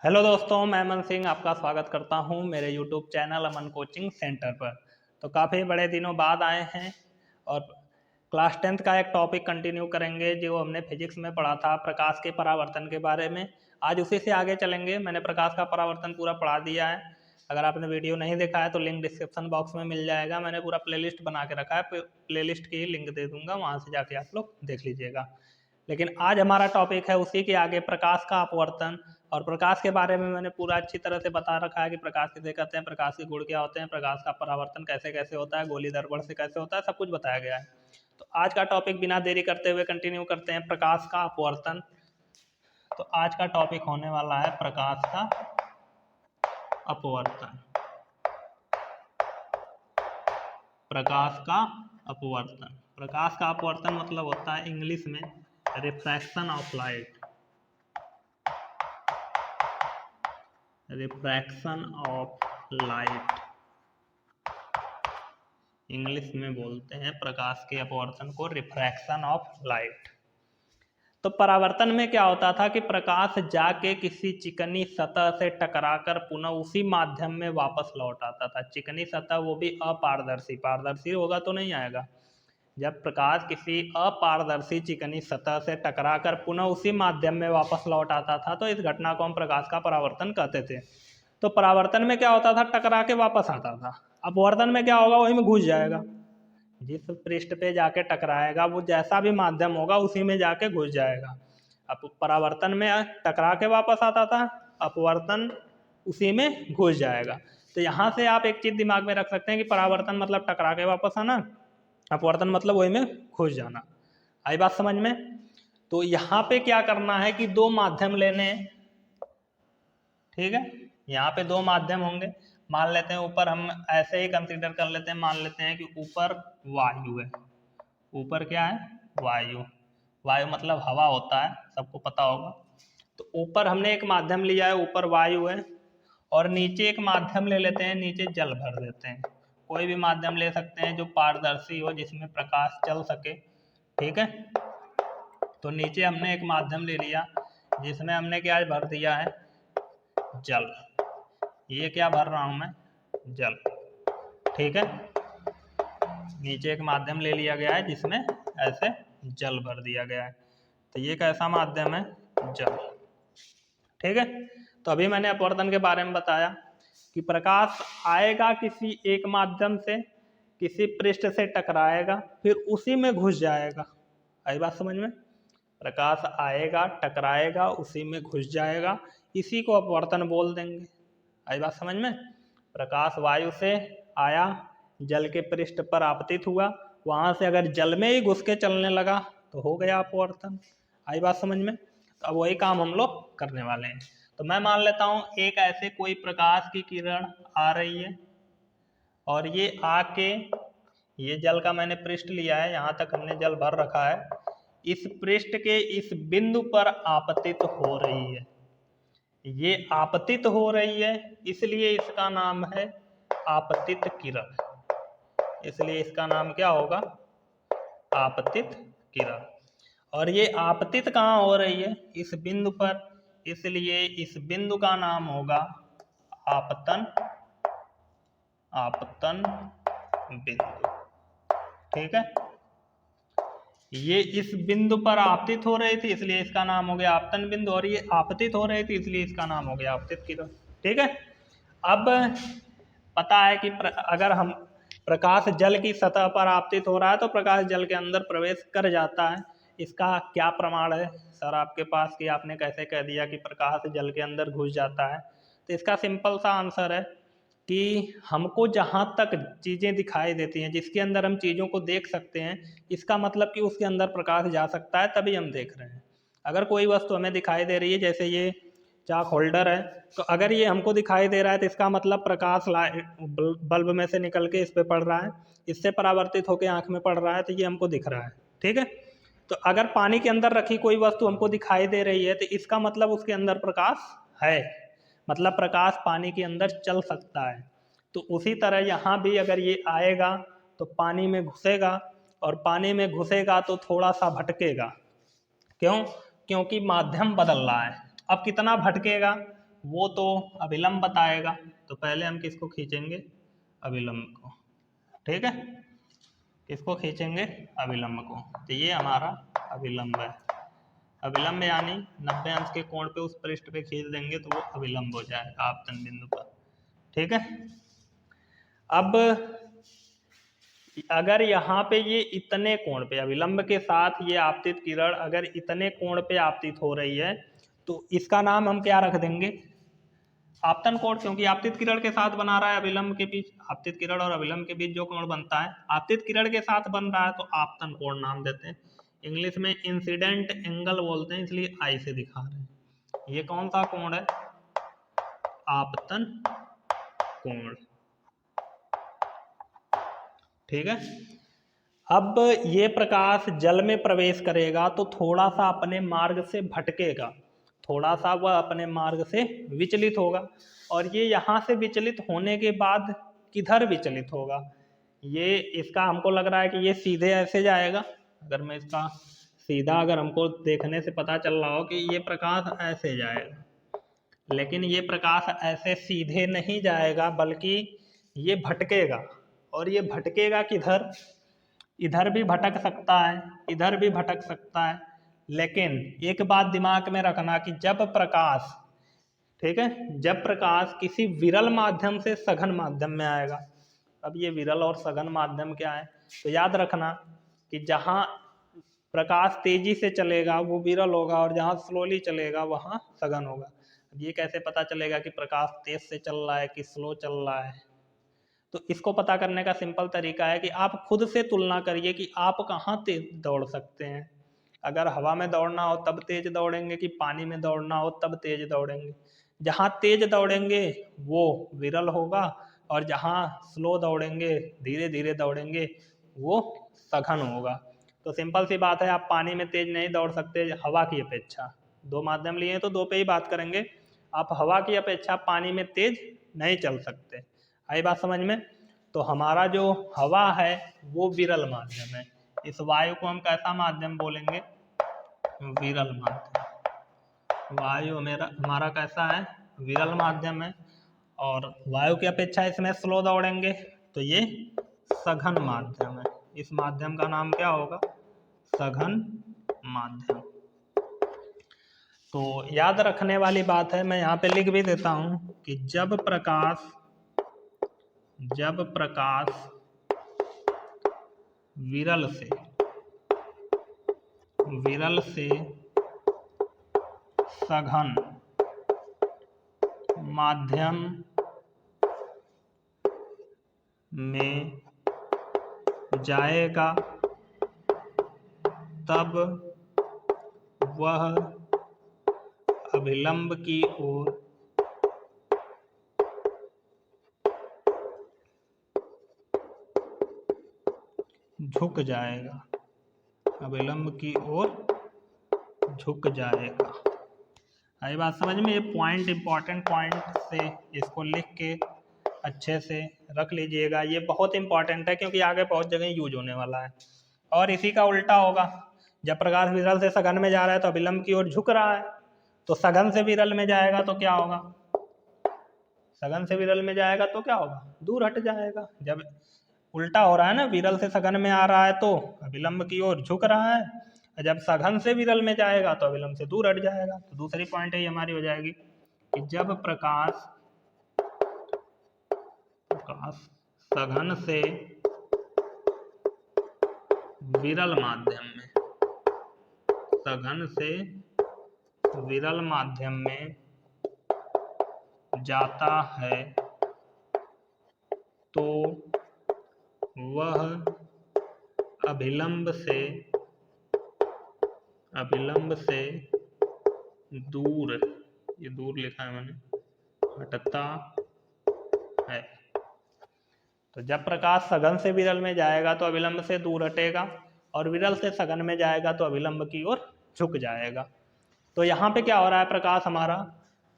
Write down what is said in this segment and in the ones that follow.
Hello दोस्तों, मैं अमन सिंह आपका स्वागत करता हूं मेरे यूट्यूब चैनल अमन कोचिंग सेंटर पर। तो काफ़ी बड़े दिनों बाद आए हैं और क्लास 10th का एक टॉपिक कंटिन्यू करेंगे जो हमने फिजिक्स में पढ़ा था, प्रकाश के परावर्तन के बारे में। आज उसी से आगे चलेंगे। मैंने प्रकाश का परावर्तन पूरा पढ़ा दिया है। अगर आपने वीडियो नहीं देखा है तो लिंक डिस्क्रिप्शन बॉक्स में मिल जाएगा। मैंने पूरा प्लेलिस्ट बना के रखा है, प्लेलिस्ट की लिंक दे दूंगा, वहाँ से जाके आप लोग देख लीजिएगा। लेकिन आज हमारा टॉपिक है उसी के आगे, प्रकाश का अपवर्तन। और प्रकाश के बारे में मैंने पूरा अच्छी तरह से बता रखा है कि प्रकाश किसे कहते हैं, प्रकाश के गुण क्या होते हैं, प्रकाश का परावर्तन कैसे कैसे होता है, गोली दर्पण से कैसे होता है, सब कुछ बताया गया है। तो आज का टॉपिक बिना देरी करते हुए कंटिन्यू करते हैं, प्रकाश का अपवर्तन। तो आज का टॉपिक होने वाला है प्रकाश का अपवर्तन। प्रकाश का अपवर्तन, प्रकाश का अपवर्तन मतलब होता है इंग्लिश में refraction of light. Refraction of light English में बोलते हैं प्रकाश के अपवर्तन को रिफ्रैक्शन ऑफ लाइट। तो परावर्तन में क्या होता था कि प्रकाश जाके किसी चिकनी सतह से टकराकर पुनः उसी माध्यम में वापस लौट आता था। चिकनी सतह, वो भी अपारदर्शी, पारदर्शी होगा तो नहीं आएगा। जब प्रकाश किसी अपारदर्शी चिकनी सतह से टकराकर पुनः उसी माध्यम में वापस लौट आता था तो इस घटना को हम प्रकाश का परावर्तन कहते थे। तो परावर्तन में क्या होता था, टकरा के वापस आता था। अपवर्तन में क्या होगा, वही में घुस जाएगा। जिस पृष्ठ पे जाके टकराएगा वो जैसा भी माध्यम होगा उसी में जाके घुस जाएगा। अब परावर्तन में टकरा के वापस आता था, अपवर्तन उसी में घुस जाएगा। तो यहाँ से आप एक चीज दिमाग में रख सकते हैं कि परावर्तन मतलब टकरा के वापस आना, अपवर्तन मतलब वही में घुस जाना। आई बात समझ में? तो यहाँ पे क्या करना है कि दो माध्यम लेने हैं, ठीक है। यहाँ पे दो माध्यम होंगे। मान लेते हैं ऊपर, हम ऐसे ही कंसीडर कर लेते हैं, मान लेते हैं कि ऊपर वायु है। ऊपर क्या है? वायु। वायु मतलब हवा होता है, सबको पता होगा। तो ऊपर हमने एक माध्यम लिया है, ऊपर वायु है। और नीचे एक माध्यम ले लेते हैं, नीचे जल भर देते हैं। कोई भी माध्यम ले सकते हैं जो पारदर्शी हो, जिसमें प्रकाश चल सके, ठीक है। तो नीचे हमने एक माध्यम ले लिया जिसमें हमने क्या भर दिया है, जल। ये क्या भर रहा हूं मैं, जल, ठीक है। नीचे एक माध्यम ले लिया गया है जिसमें ऐसे जल भर दिया गया है। तो ये कैसा माध्यम है, जल, ठीक है। तो अभी मैंने अपवर्तन के बारे में बताया कि प्रकाश आएगा किसी एक माध्यम से, किसी पृष्ठ से टकराएगा, फिर उसी में घुस जाएगा। आई बात समझ में? प्रकाश आएगा, टकराएगा, उसी में घुस जाएगा, इसी को अपवर्तन बोल देंगे। आई बात समझ में? प्रकाश वायु से आया, जल के पृष्ठ पर आपतित हुआ, वहां से अगर जल में ही घुस के चलने लगा तो हो गया अपवर्तन। आई बात समझ में? तो अब वही काम हम लोग करने वाले हैं। तो मैं मान लेता हूं एक ऐसे कोई प्रकाश की किरण आ रही है और ये आके, ये जल का मैंने पृष्ठ लिया है, यहाँ तक हमने जल भर रखा है, इस पृष्ठ के इस बिंदु पर आपतित हो रही है। ये आपतित हो रही है, इसलिए इसका नाम है आपतित किरण। इसलिए इसका नाम क्या होगा, आपतित किरण। और ये आपतित कहाँ हो रही है, इस बिंदु पर, इसलिए इस बिंदु का नाम होगा आपतन, आपतन बिंदु, ठीक है। ये इस बिंदु पर आपतित हो रही थी इसलिए इसका नाम हो गया आपतन बिंदु, और ये आपतित हो रही थी इसलिए इसका नाम हो गया आपतित किरण, ठीक है। अब पता है कि अगर हम प्रकाश जल की सतह पर आपतित हो रहा है तो प्रकाश जल के अंदर प्रवेश कर जाता है। इसका क्या प्रमाण है सर आपके पास कि आपने कैसे कह दिया कि प्रकाश जल के अंदर घुस जाता है? तो इसका सिंपल सा आंसर है कि हमको जहाँ तक चीज़ें दिखाई देती हैं, जिसके अंदर हम चीज़ों को देख सकते हैं, इसका मतलब कि उसके अंदर प्रकाश जा सकता है, तभी हम देख रहे हैं। अगर कोई वस्तु हमें दिखाई दे रही है, जैसे ये चाक होल्डर है, तो अगर ये हमको दिखाई दे रहा है तो इसका मतलब प्रकाश बल्ब में से निकल के इस पे पड़ रहा है, इससे परावर्तित होकर आंख में पड़ रहा है, तो ये हमको दिख रहा है, ठीक है। तो अगर पानी के अंदर रखी कोई वस्तु हमको दिखाई दे रही है तो इसका मतलब उसके अंदर प्रकाश है, मतलब प्रकाश पानी के अंदर चल सकता है। तो उसी तरह यहाँ भी अगर ये आएगा तो पानी में घुसेगा, और पानी में घुसेगा तो थोड़ा सा भटकेगा। क्यों? क्योंकि माध्यम बदल रहा है। अब कितना भटकेगा, वो तो अभिलंब बताएगा। तो पहले हम किसको खींचेंगे, अभिलंब को, ठीक है, किसको खींचेंगे, अभिलंब को। तो ये हमारा अभिलंब है। अभिलंब यानी 90 अंश के कोण पे उस पृष्ठ पे खींच देंगे तो वो अभिलंब हो जाएगा आपतन बिंदु पर, ठीक है। अब अगर यहाँ पे ये इतने कोण पे अभिलंब के साथ ये आपतित किरण अगर इतने कोण पे आपतित हो रही है तो इसका नाम हम क्या रख देंगे, आपतन कोण, क्योंकि आपतित किरण के साथ बना रहा है अभिलंब के बीच, आपतित किरण और अभिलंब के बीच जो कोण बनता है आपतित किरण के साथ बन रहा है तो आपतन कोण नाम देते हैं। इंग्लिश में इंसिडेंट एंगल बोलते हैं, इसलिए आई से दिखा रहे हैं। ये कौन सा कोण है, आपतन कोण, ठीक है। अब ये प्रकाश जल में प्रवेश करेगा तो थोड़ा सा अपने मार्ग से भटकेगा, थोड़ा सा वह अपने मार्ग से विचलित होगा, और ये यहाँ से विचलित होने के बाद किधर विचलित होगा, ये इसका हमको लग रहा है कि ये सीधे ऐसे जाएगा। अगर मैं इसका सीधा, अगर हमको देखने से पता चल रहा हो कि ये प्रकाश ऐसे जाएगा, लेकिन ये प्रकाश ऐसे सीधे नहीं जाएगा बल्कि ये भटकेगा, और ये भटकेगा किधर, इधर भी भटक सकता है, इधर भी भटक सकता है। लेकिन एक बात दिमाग में रखना कि जब प्रकाश, ठीक है, जब प्रकाश किसी विरल माध्यम से सघन माध्यम में आएगा, अब ये विरल और सघन माध्यम क्या है, तो याद रखना कि जहाँ प्रकाश तेजी से चलेगा वो विरल होगा और जहाँ स्लोली चलेगा वहाँ सघन होगा। अब ये कैसे पता चलेगा कि प्रकाश तेज से चल रहा है कि स्लो चल रहा है, तो इसको पता करने का सिंपल तरीका है कि आप खुद से तुलना करिए कि आप कहाँ तेज दौड़ सकते हैं। अगर हवा में दौड़ना हो तब तेज दौड़ेंगे कि पानी में दौड़ना हो तब तेज दौड़ेंगे। जहाँ तेज दौड़ेंगे वो विरल होगा और जहाँ स्लो दौड़ेंगे, धीरे धीरे दौड़ेंगे, वो सघन होगा। तो सिंपल सी बात है, आप पानी में तेज नहीं दौड़ सकते हवा की अपेक्षा। दो माध्यम लिए हैं तो दो पे ही बात करेंगे। आप हवा की अपेक्षा पानी में तेज नहीं चल सकते। आई बात समझ में। तो हमारा जो हवा है वो विरल माध्यम है, इस वायु को हम कैसा माध्यम बोलेंगे, विरल माध्यम। वायु हमारा कैसा है, विरल माध्यम है, और वायु की अपेक्षा इसमें स्लो दौड़ेंगे तो ये सघन माध्यम है। इस माध्यम का नाम क्या होगा, सघन माध्यम। तो याद रखने वाली बात है, मैं यहाँ पे लिख भी देता हूँ कि जब प्रकाश विरल से सघन माध्यम में जाएगा तब वह अभिलंब की ओर झुक जाएगा, अभिलंब की ओर झुक जाएगा। आई बात समझ में। ये पॉइंट, इंपॉर्टेंट पॉइंट से इसको लिख के अच्छे से रख लीजिएगा, ये बहुत इंपॉर्टेंट है क्योंकि आगे बहुत जगह यूज होने वाला है। और इसी का उल्टा होगा, जब प्रकाश विरल से सघन में जा रहा है तो अभिलंब की ओर झुक रहा है, तो सघन से विरल में जाएगा तो क्या होगा, सघन से विरल में जाएगा तो क्या होगा, दूर हट जाएगा। जब उल्टा हो रहा है ना, विरल से सघन में आ रहा है तो अभिलंब की ओर झुक रहा है, और जब सघन से विरल में जाएगा तो अभिलंब से दूर हट जाएगा। तो दूसरी पॉइंट है हमारी हो जाएगी कि जब प्रकाश सघन से विरल माध्यम में, सघन से विरल माध्यम में जाता है तो वह अभिलंब से दूर, ये दूर लिखा है मैंने, हटता है। तो जब प्रकाश सघन से विरल में जाएगा तो अभिलंब से दूर हटेगा, और विरल से सघन में जाएगा तो अभिलंब की ओर झुक जाएगा। तो यहाँ पे क्या हो रहा है, प्रकाश हमारा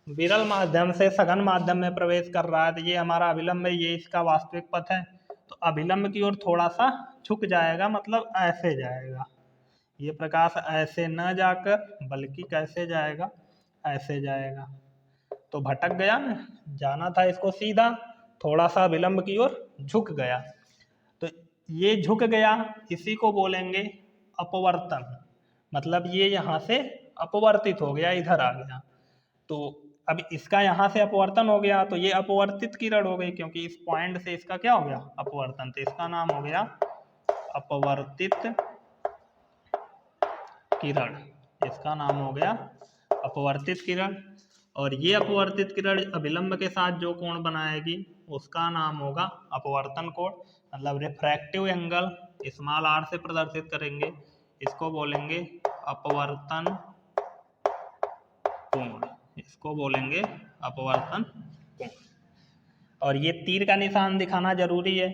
विरल माध्यम से सघन माध्यम में प्रवेश कर रहा है, तो ये हमारा अभिलंब है, ये इसका वास्तविक पथ है। तो अभिलंब की ओर थोड़ा सा झुक जाएगा, मतलब ऐसे जाएगा। ये प्रकाश ऐसे न जाकर बल्कि कैसे जाएगा, ऐसे जाएगा। तो भटक गया ना, जाना था इसको सीधा, थोड़ा सा विलंब की ओर झुक गया। तो ये झुक गया, इसी को बोलेंगे अपवर्तन। मतलब ये यहाँ से अपवर्तित हो गया, इधर आ गया। तो अब इसका यहाँ से अपवर्तन हो गया, तो ये अपवर्तित किरण हो गई, क्योंकि इस पॉइंट से इसका क्या हो गया, अपवर्तन। तो इसका नाम हो गया अपवर्तित किरण। इसका नाम हो गया अपवर्तित किरण। और ये अपवर्तित किरण अभिलंब के साथ जो कोण बनाएगी उसका नाम होगा अपवर्तन कोण। मतलब रिफ्रैक्टिव एंगल स्मॉल r से प्रदर्शित करेंगे, इसको बोलेंगे अपवर्तन कोण। इसको बोलेंगे अपवर्तन कोण। और ये तीर का निशान दिखाना जरूरी है।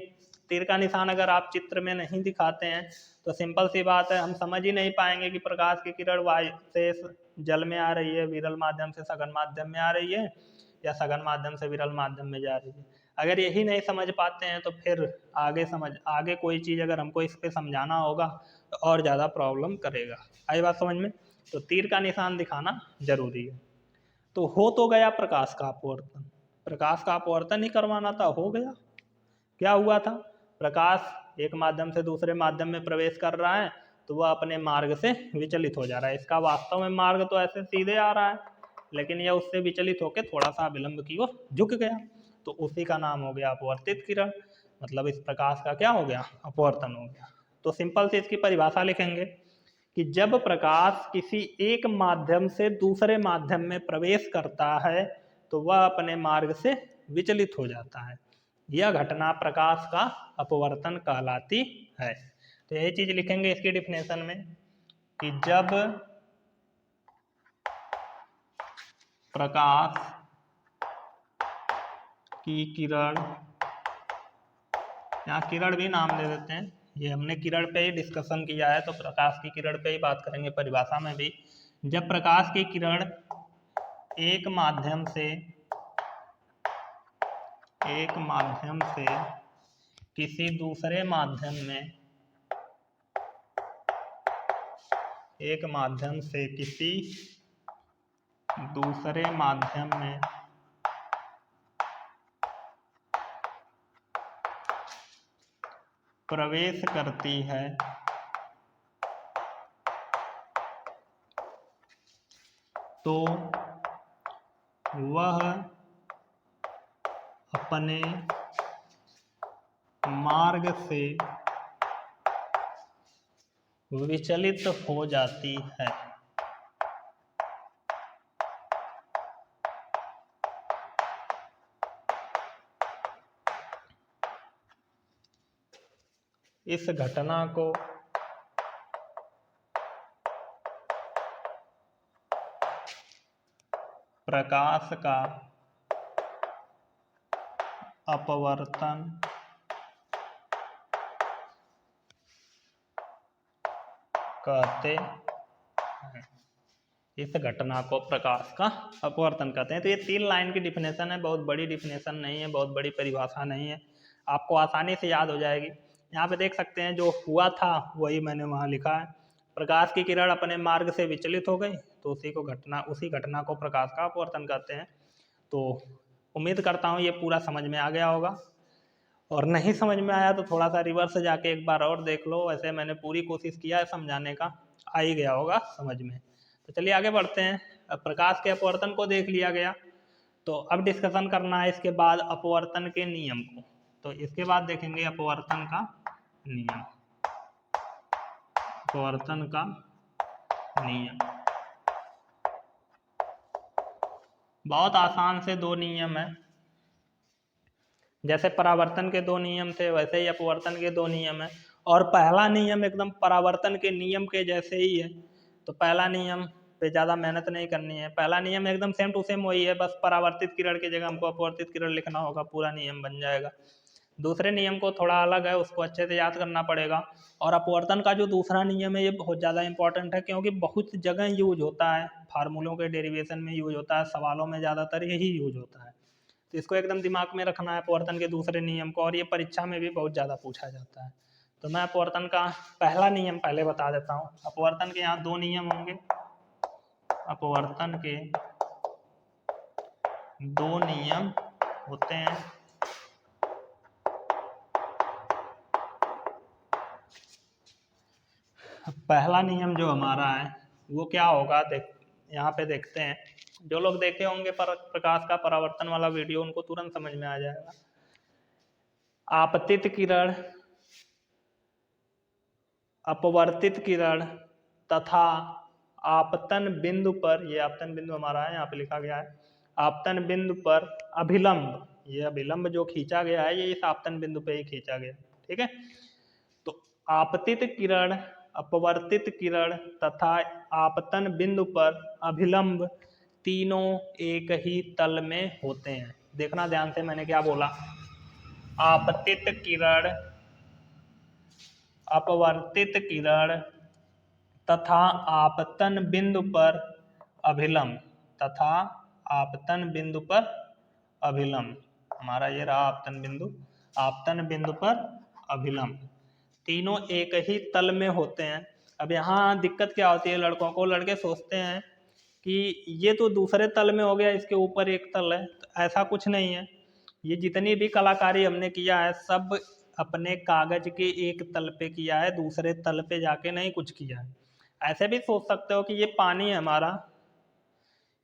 तीर का निशान अगर आप चित्र में नहीं दिखाते हैं तो सिंपल सी बात है, हम समझ ही नहीं पाएंगे कि प्रकाश की किरण वायु से जल में आ रही है, विरल माध्यम से सघन माध्यम में आ रही है, या सघन माध्यम से विरल माध्यम में जा रही है। अगर यही नहीं समझ पाते हैं तो फिर आगे कोई चीज़ अगर हमको इस पर समझाना होगा तो और ज़्यादा प्रॉब्लम करेगा। आई बात समझ में? तो तीर का निशान दिखाना जरूरी है। तो हो तो गया प्रकाश का अपवर्तन, प्रकाश का अपवर्तन ही करवाना था, हो गया। क्या हुआ था, प्रकाश एक माध्यम से दूसरे माध्यम में प्रवेश कर रहा है तो वह अपने मार्ग से विचलित हो जा रहा है। इसका वास्तव में मार्ग तो ऐसे सीधे आ रहा है, लेकिन यह उससे विचलित होकर थोड़ा सा विलंब की ओर झुक गया, तो उसी का नाम हो गया अपवर्तित किरण। मतलब इस प्रकाश का क्या हो गया, अपवर्तन हो गया। तो सिंपल से इसकी परिभाषा लिखेंगे कि जब प्रकाश किसी एक माध्यम से दूसरे माध्यम में प्रवेश करता है तो वह अपने मार्ग से विचलित हो जाता है। यह घटना प्रकाश का अपवर्तन कहलाती है। तो यही चीज लिखेंगे इसकी डिफिनेशन में कि जब प्रकाश की किरण, यहाँ किरण भी नाम दे देते हैं, ये हमने किरण पे ही डिस्कशन किया है तो प्रकाश की किरण पे ही बात करेंगे परिभाषा में भी। जब प्रकाश की किरण एक माध्यम से किसी दूसरे माध्यम में, एक माध्यम से किसी दूसरे माध्यम में प्रवेश करती है तो वह अपने मार्ग से विचलित हो जाती है। इस घटना को प्रकाश का अपवर्तन कहते हैं। इस घटना को प्रकाश का अपवर्तन कहते हैं। तो ये 3 लाइन की डिफिनेशन है, बहुत बड़ी डिफिनेशन नहीं है, बहुत बड़ी परिभाषा नहीं है, आपको आसानी से याद हो जाएगी। यहाँ पे देख सकते हैं जो हुआ था वही मैंने वहाँ लिखा है। प्रकाश की किरण अपने मार्ग से विचलित हो गई तो उसी घटना को प्रकाश का अपवर्तन कहते हैं। तो उम्मीद करता हूँ ये पूरा समझ में आ गया होगा, और नहीं समझ में आया तो थोड़ा सा रिवर्स जाके एक बार और देख लो। वैसे मैंने पूरी कोशिश किया है समझाने का, आ ही गया होगा समझ में। तो चलिए आगे बढ़ते हैं। अब प्रकाश के अपवर्तन को देख लिया गया, तो अब डिस्कशन करना है इसके बाद अपवर्तन के नियम को। तो इसके बाद देखेंगे अपवर्तन का नियम। अपवर्तन का नियम बहुत आसान से 2 नियम है। जैसे परावर्तन के 2 नियम थे वैसे ही अपवर्तन के 2 नियम है। और पहला नियम एकदम परावर्तन के नियम के जैसे ही है, तो पहला नियम पे ज़्यादा मेहनत नहीं करनी है। पहला नियम एकदम सेम टू सेम वही है, बस परावर्तित किरण की जगह हमको अपवर्तित किरण लिखना होगा, पूरा नियम बन जाएगा। दूसरे नियम को थोड़ा अलग है, उसको अच्छे से याद करना पड़ेगा। और अपवर्तन का जो दूसरा नियम है ये बहुत ज़्यादा इंपॉर्टेंट है, क्योंकि बहुत जगह यूज होता है, फार्मूलों के डेरिवेशन में यूज होता है, सवालों में ज़्यादातर यही यूज होता है। तो इसको एकदम दिमाग में रखना है अपवर्तन के दूसरे नियम को, और ये परीक्षा में भी बहुत ज़्यादा पूछा जाता है। तो मैं अपवर्तन का पहला नियम पहले बता देता हूँ। अपवर्तन के यहाँ 2 नियम होंगे। अपवर्तन के दो नियम होते हैं। पहला नियम जो हमारा है वो क्या होगा, यहाँ पे देखते हैं। जो लोग देखे होंगे प्रकाश का परावर्तन वाला वीडियो उनको तुरंत समझ में आ जाएगा। आपतित किरण, अपवर्तित किरण तथा आपतन बिंदु पर, ये आपतन बिंदु हमारा है, यहाँ पे लिखा गया है आपतन बिंदु पर अभिलंब, ये अभिलंब जो खींचा गया है ये इस आपतन बिंदु पे ही खींचा गया, ठीक है। तो आपतित किरण, अपवर्तित किरण तथा आपतन बिंदु पर अभिलंब तीनों एक ही तल में होते हैं। देखना ध्यान से, मैंने क्या बोला, आपतित किरण, अपवर्तित किरण तथा आपतन बिंदु पर अभिलंब, तथा आपतन बिंदु पर अभिलंब, हमारा ये रहा आपतन बिंदु, आपतन बिंदु पर अभिलंब तीनों एक ही तल में होते हैं। अब यहाँ दिक्कत क्या होती है लड़कों को, लड़के सोचते हैं कि ये तो दूसरे तल में हो गया, इसके ऊपर एक तल है, तो ऐसा कुछ नहीं है। ये जितनी भी कलाकारी हमने किया है सब अपने कागज के एक तल पे किया है, दूसरे तल पे जाके नहीं कुछ किया है। ऐसे भी सोच सकते हो कि ये पानी है हमारा,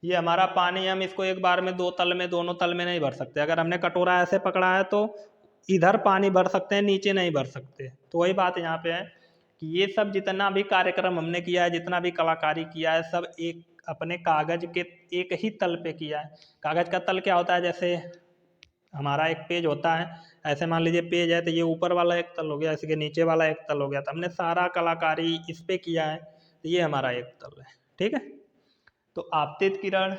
ये हमारा पानी, हम इसको एक बार में दो तल में, दोनों तल में नहीं भर सकते। अगर हमने कटोरा ऐसे पकड़ा है तो इधर पानी भर सकते हैं, नीचे नहीं भर सकते। तो वही बात यहाँ पे है कि ये सब जितना भी कार्यक्रम हमने किया है, जितना भी कलाकारी किया है, सब एक अपने कागज के एक ही तल पे किया है। कागज का तल क्या होता है, जैसे हमारा एक पेज होता है, ऐसे मान लीजिए पेज है तो ये ऊपर वाला एक तल हो गया, इसके नीचे वाला एक तल हो गया, तो हमने सारा कलाकारी इस पे किया है, तो ये हमारा एक तल है, ठीक है। तो आपतित किरण,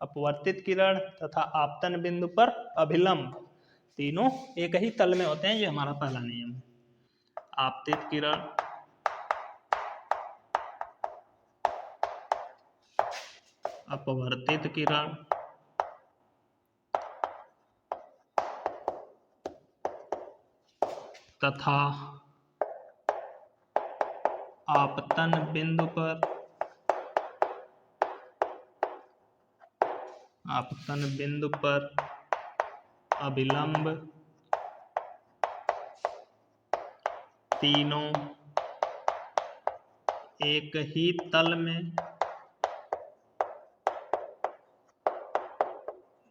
अपवर्तित किरण तथा आपतन बिंदु पर अभिलंब तीनों एक ही तल में होते हैं, ये हमारा पहला नियम है। आपतित किरण, अपवर्तित किरण तथा आपतन बिंदु पर, आपतन बिंदु पर अभिलंब तीनों एक ही तल में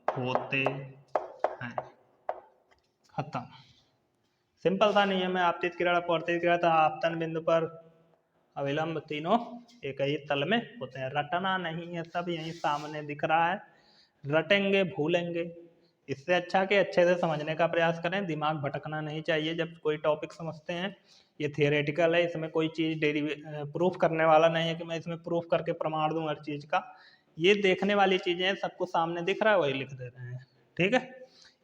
होते हैं। खत्म, सिंपल सा नियम है। आपतित किरण, अपवर्तित किरण तथा आपतन बिंदु पर अभिलंब तीनों एक ही तल में होते हैं। रटना नहीं है, सब यहीं सामने दिख रहा है, रटेंगे भूलेंगे। इससे अच्छा कि अच्छे से समझने का प्रयास करें, दिमाग भटकना नहीं चाहिए जब कोई टॉपिक समझते हैं। ये थियोरेटिकल है, इसमें कोई चीज़ प्रूफ करने वाला नहीं है कि मैं इसमें प्रूफ करके प्रमाण दूं हर चीज़ का। ये देखने वाली चीज़ें हैं, सबको सामने दिख रहा है वही लिख दे रहे हैं, ठीक है।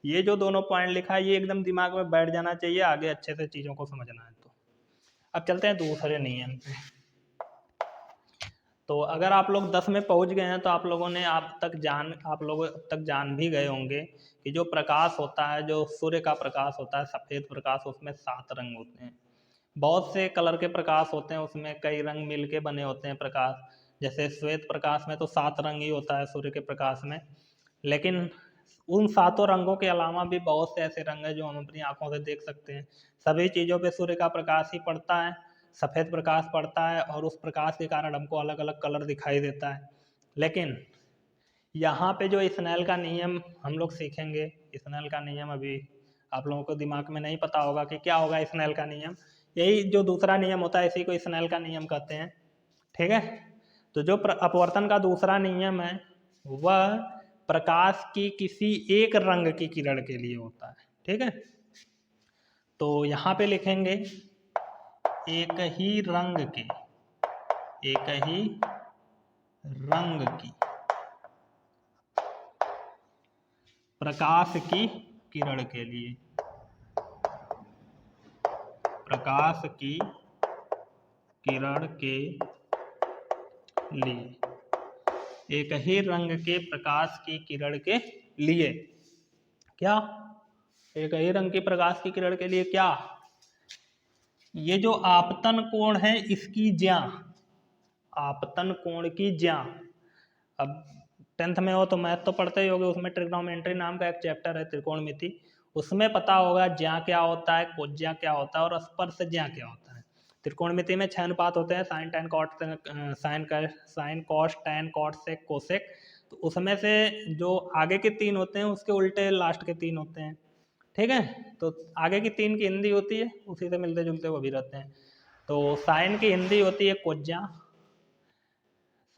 ये जो दोनों पॉइंट लिखा है ये एकदम दिमाग में बैठ जाना चाहिए, आगे अच्छे से चीज़ों को समझना है। तो अब चलते हैं दूसरे नियम पे। तो अगर आप लोग 10 में पहुंच गए हैं तो आप लोग अब तक जान भी गए होंगे कि जो प्रकाश होता है, जो सूर्य का प्रकाश होता है, सफ़ेद प्रकाश, उसमें 7 रंग होते हैं। बहुत से कलर के प्रकाश होते हैं, उसमें कई रंग मिल के बने होते हैं प्रकाश। जैसे श्वेत प्रकाश में तो 7 रंग ही होता है सूर्य के प्रकाश में, लेकिन उन 7 रंगों के अलावा भी बहुत से ऐसे रंग हैं जो हम अपनी आंखों से देख सकते हैं। सभी चीज़ों पे सूर्य का प्रकाश ही पड़ता है, सफ़ेद प्रकाश पड़ता है, और उस प्रकाश के कारण हमको अलग अलग कलर दिखाई देता है। लेकिन यहाँ पे जो स्नेल का नियम हम लोग सीखेंगे, स्नेल का नियम अभी आप लोगों को दिमाग में नहीं पता होगा कि क्या होगा स्नेल का नियम। यही जो दूसरा नियम होता है इसी को स्नेल का नियम कहते हैं, ठीक है। तो जो अपवर्तन का दूसरा नियम है वह प्रकाश की किसी एक रंग की किरण के लिए होता है, ठीक है। तो यहाँ पे लिखेंगे एक ही रंग की प्रकाश की किरण के लिए, प्रकाश की किरण के लिए, एक ही रंग के प्रकाश की किरण के लिए, क्या एक ही रंग की प्रकाश की किरण के लिए क्या, ये जो आपतन कोण है इसकी ज्या, आपतन कोण की ज्या। अब 10th में हो तो मैथ तो पढ़ते ही होगे, उसमें ट्रिग्नोमेट्री नाम का एक चैप्टर है त्रिकोणमिति, उसमें पता होगा ज्या क्या होता है, कोज्या क्या होता है और स्पर्श ज्या क्या होता है। त्रिकोणमिति में 6 अनुपात होते हैं, sine tan cot sine cos tan cot sec cosec. तो उसमें से जो आगे के 3 होते हैं उसके उल्टे लास्ट के 3 होते हैं, ठीक है। तो आगे की 3 की हिंदी होती है, उसी से मिलते जुलते वो भी रहते हैं। तो साइन की हिंदी होती है कोज्या,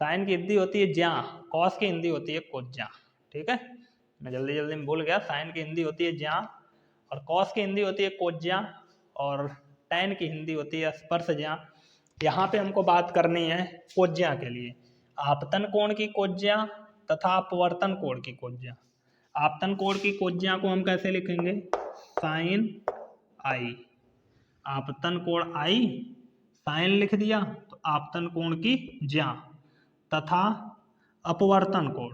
साइन की हिंदी होती है ज्या, कॉस की हिंदी होती है कोज्या, ठीक है। मैं जल्दी जल्दी में भूल गया, साइन की हिंदी होती है ज्या और कॉस की हिंदी होती है कोज्या और टैन की हिंदी होती है स्पर्श ज्या। यहाँ पे हमको बात करनी है कोज्या के लिए, आपतन कोण की कोज्या तथा अपवर्तन कोण की कोज्या। आपतन कोण की कोज्या को हम कैसे लिखेंगे, साइन आई, आपतन कोण आई साइन लिख दिया तो आपतन कोण की ज्या, तथा अपवर्तन कोण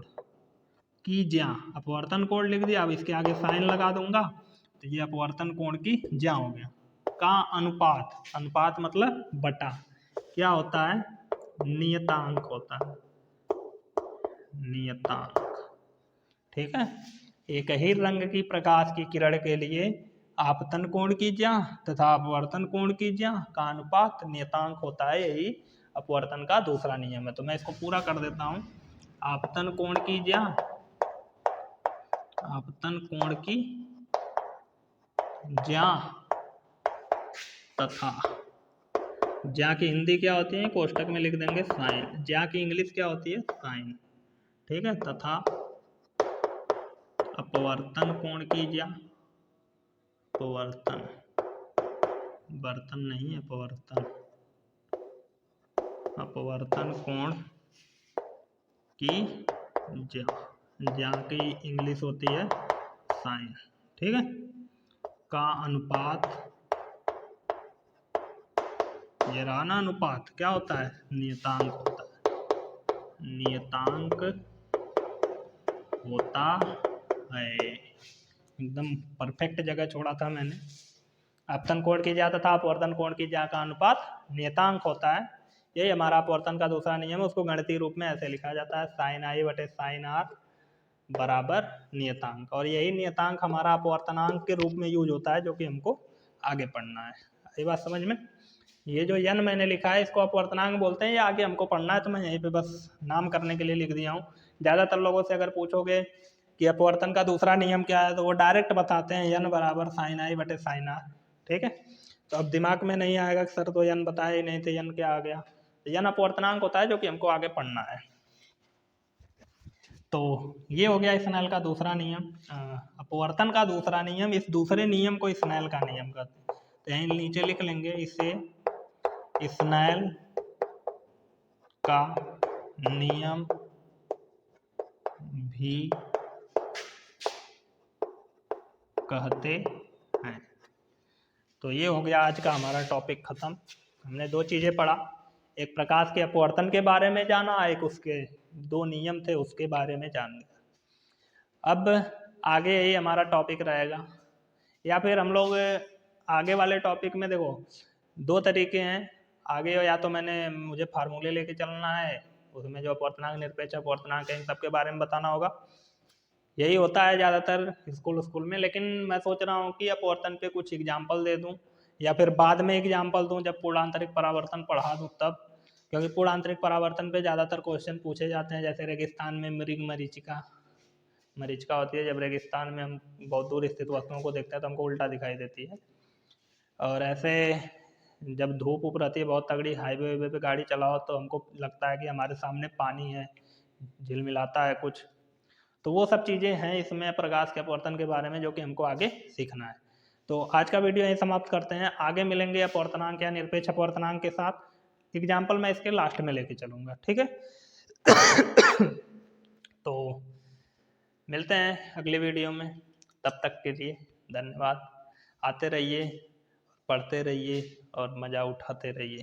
की ज्या, अपवर्तन कोण लिख दिया, अब इसके आगे साइन लगा दूंगा तो ये अपवर्तन कोण की ज्या हो गया। का अनुपात, अनुपात मतलब बटा, क्या होता है, नियतांक होता है, नियतांक, ठीक है। एक ही रंग की प्रकाश की किरण के लिए आपतन कोण की ज्या तथा अपवर्तन कोण की ज्या का अनुपात नियतांक होता है, यही अपवर्तन का दूसरा नियम है। तो मैं इसको पूरा कर देता हूं, आपतन कोण की ज्या, आपतन कोण की ज्या तथा, ज्या की हिंदी क्या होती है, कोष्टक में लिख देंगे साइन, ज्या की इंग्लिश क्या होती है, साइन, ठीक है, तथा अपवर्तन कोण की ज्या, अपवर्तन, बर्तन नहीं अपवर्तन, अपवर्तन कोण की ज्या, ज्या की इंग्लिश होती है साइन, ठीक है, का अनुपात, ये रहा ना अनुपात, क्या होता है, नियतांक होता है, नियतांक होता है। एकदम परफेक्ट जगह छोड़ा था मैंने। आपतन कोण की ज्या तथा अपवर्तन कोण की ज्या का अनुपात नियतांक होता है, यही हमारा अपवर्तन का दूसरा नियम है। उसको गणितीय रूप में ऐसे लिखा जाता है, साइन आई बटे साइन आर बराबर नियतांक, और यही नियतांक हमारा अपवर्तनांक के रूप में यूज होता है, जो कि हमको आगे पढ़ना है। ये बात समझ में, ये जो यन मैंने लिखा है इसको अपवर्तनांक बोलते हैं, ये आगे हमको पढ़ना है, तो मैं यहीं पे बस नाम करने के लिए लिख दिया हूँ। ज़्यादातर लोगों से अगर पूछोगे कि अपवर्तन का दूसरा नियम क्या है तो वो डायरेक्ट बताते हैं यन बराबर साइन आई बटे साइन आर, ठीक है। तो अब दिमाग में नहीं आएगा कि सर तो यन बताया ही नहीं थे, यन क्या आ गया, तो यन अपवर्तनांक होता है जो कि हमको आगे पढ़ना है। तो ये हो गया स्नेल का दूसरा नियम, अपवर्तन का दूसरा नियम। इस दूसरे नियम को स्नेल का नियम कहते हैं, तो यहीं नीचे लिख लेंगे, इसे स्नेल का नियम भी कहते हैं। तो ये हो गया आज का हमारा टॉपिक खत्म। हमने 2 चीज़ें पढ़ा, एक प्रकाश के अपवर्तन के बारे में जाना, एक उसके 2 नियम थे उसके बारे में जान लिया। अब आगे यही हमारा टॉपिक रहेगा, या फिर हम लोग आगे वाले टॉपिक में देखो 2 तरीके हैं आगे, या तो मुझे फार्मूले लेके चलना है, उसमें जो अपवर्तनांक निरपेक्ष अपवर्तनांक है इन सब के बारे में बताना होगा, यही होता है ज़्यादातर स्कूल में। लेकिन मैं सोच रहा हूँ कि अपवर्तन पे कुछ एग्जाम्पल दे दूँ, या फिर बाद में एग्जाम्पल दूँ जब पूर्णांतरिक परावर्तन पढ़ा दूँ तब, क्योंकि पूर्णांतरिक परावर्तन पे ज़्यादातर क्वेश्चन पूछे जाते हैं। जैसे रेगिस्तान में मरीचिका होती है, जब रेगिस्तान में हम बहुत दूर स्थित वस्तुओं को देखते हैं तो हमको उल्टा दिखाई देती है, और ऐसे जब धूप उप रहती है बहुत तगड़ी, हाईवे वाईवे पे गाड़ी चलाओ तो हमको लगता है कि हमारे सामने पानी है, झिलमिलाता है कुछ। तो वो सब चीज़ें हैं इसमें प्रकाश के अपवर्तन के बारे में, जो कि हमको आगे सीखना है। तो आज का वीडियो यहीं समाप्त करते हैं, आगे मिलेंगे अपवर्तनांक या निरपेक्ष अपवर्तनांक के साथ। एग्जाम्पल मैं इसके लास्ट में लेके चलूँगा, ठीक है। तो मिलते हैं अगले वीडियो में, तब तक के लिए धन्यवाद। आते रहिए, पढ़ते रहिए और मज़ा उठाते रहिए।